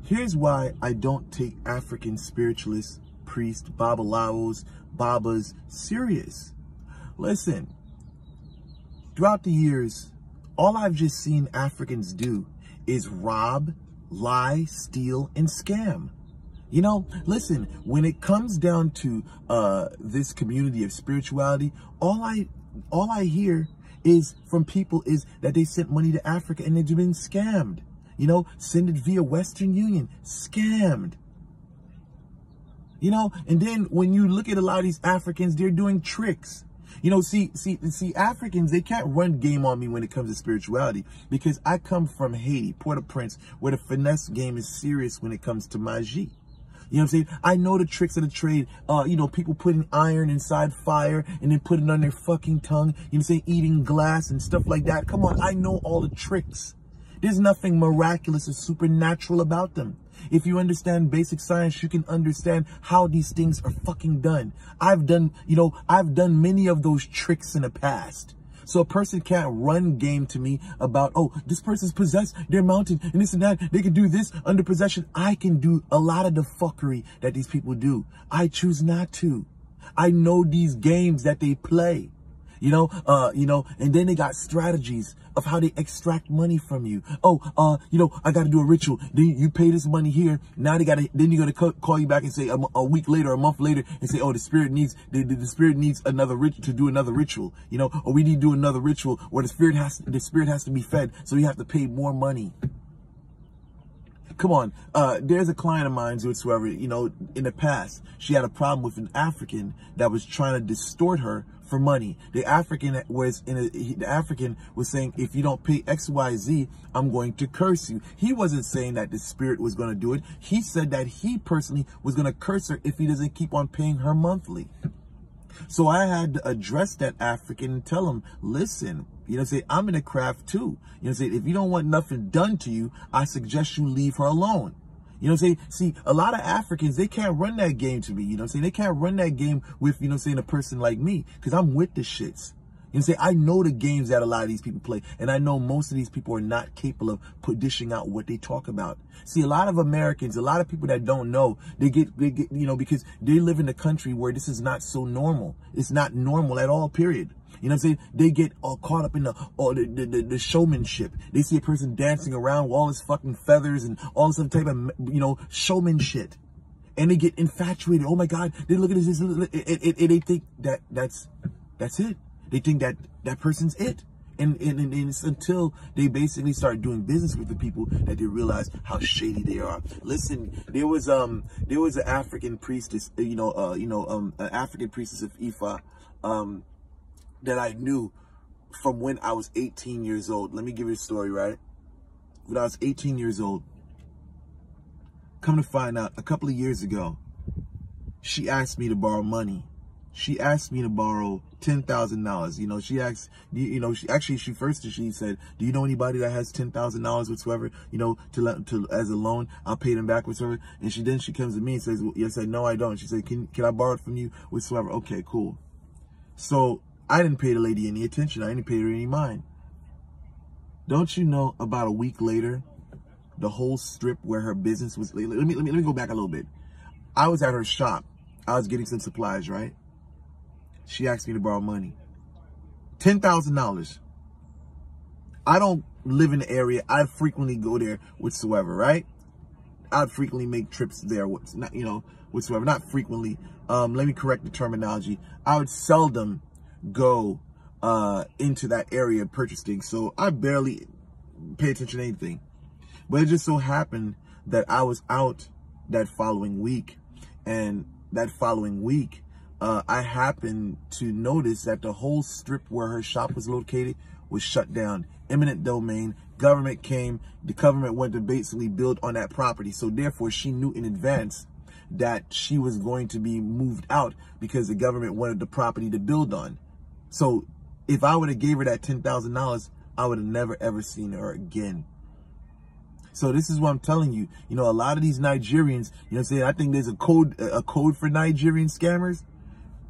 Here's why I don't take African spiritualists, priests, babalawos, babas serious. Listen, throughout the years, all I've just seen Africans do is rob, lie, steal, and scam. You know, listen, when it comes down to this community of spirituality, all I hear is from people is that they sent money to Africa and they've been scammed. You know, send it via Western Union, scammed. You know, and then when you look at a lot of these Africans, they're doing tricks. You know, see, Africans, they can't run game on me when it comes to spirituality because I come from Haiti, Port-au-Prince, where the finesse game is serious when it comes to magie. You know what I'm saying? I know the tricks of the trade. You know, people putting iron inside fire and then putting it on their fucking tongue. You know what I'm saying? Eating glass and stuff like that. Come on, I know all the tricks. There's nothing miraculous or supernatural about them. If you understand basic science, you can understand how these things are fucking done. I've done many of those tricks in the past. So a person can't run game to me about, oh, this person's possessed, they're mounted, and this and that. They can do this under possession. I can do a lot of the fuckery that these people do. I choose not to. I know these games that they play. You know, and then they got strategies of how they extract money from you. Oh, you know, I got to do a ritual. Then you pay this money here. Now then you're going to call you back and say a week later, a month later and say, oh, the spirit needs another ritual to do another ritual, you know, or we need to do another ritual where the spirit has to be fed. So you have to pay more money. Come on, there's a client of mine whatsoever, you know, in the past, she had a problem with an African that was trying to distort her for money. The African was saying, if you don't pay XYZ, I'm going to curse you. He wasn't saying that the spirit was going to do it. He said that he personally was going to curse her if he doesn't keep on paying her monthly. So I had to address that African and tell him, listen, you know, say, I'm in a craft too. You know, say, if you don't want nothing done to you, I suggest you leave her alone. You know, say, see, a lot of Africans, they can't run that game to me. You know, say, they can't run that game with, you know, saying a person like me, because I'm with the shits. You know, say, I know the games that a lot of these people play, and I know most of these people are not capable of dishing out what they talk about. See, a lot of Americans, a lot of people that don't know, they get, you know, because they live in a country where this is not so normal. It's not normal at all, period. You know what I'm saying? They get all caught up in the showmanship. They see a person dancing around with all his fucking feathers and all this other type of, you know, showman shit. And they get infatuated. Oh my God, they look at this, and they think that that's it. They think that that person's it. And it's until they basically start doing business with the people that they realize how shady they are. Listen, there was an African priestess, an African priestess of Ifa, that I knew from when I was 18 years old. Let me give you a story, right? When I was 18 years old, come to find out, a couple of years ago, she asked me to borrow money. She asked me to borrow $10,000. You know, she asked, you know, she said, do you know anybody that has $10,000 whatsoever, you know, to as a loan? I'll pay them back whatsoever. And she comes to me and says, well, yes, I said, no, I don't. She said, can I borrow it from you whatsoever? Okay, cool. So I didn't pay the lady any attention. I didn't pay her any mind. Don't you know, about a week later, the whole strip where her business was, let me go back a little bit. I was at her shop. I was getting some supplies, right? She asked me to borrow money. $10,000. I don't live in the area. I frequently go there whatsoever, right? I'd frequently make trips there, whatsoever. Not frequently. Let me correct the terminology. I would seldom go into that area purchasing. So I barely pay attention to anything. But it just so happened that I was out that following week. And that following week, I happened to notice that the whole strip where her shop was located was shut down. Eminent domain. Government came. The government went to basically build on that property. So therefore, she knew in advance that she was going to be moved out because the government wanted the property to build on. So if I would have gave her that $10,000, I would have never, ever seen her again. So this is what I'm telling you. You know, a lot of these Nigerians, you know what I'm saying? I think there's a code for Nigerian scammers.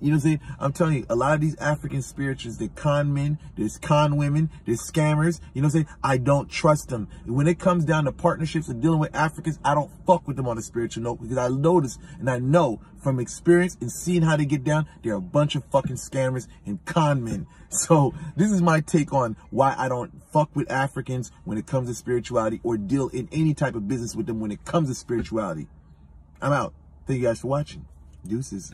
You know what I'm saying? I'm telling you, a lot of these African spiritualists, they're con men, there's con women, there's scammers. You know what I'm saying? I don't trust them. When it comes down to partnerships and dealing with Africans, I don't fuck with them on a spiritual note, because I notice and I know from experience and seeing how they get down, they're a bunch of fucking scammers and con men. So this is my take on why I don't fuck with Africans when it comes to spirituality, or deal in any type of business with them when it comes to spirituality. I'm out. Thank you guys for watching. Deuces.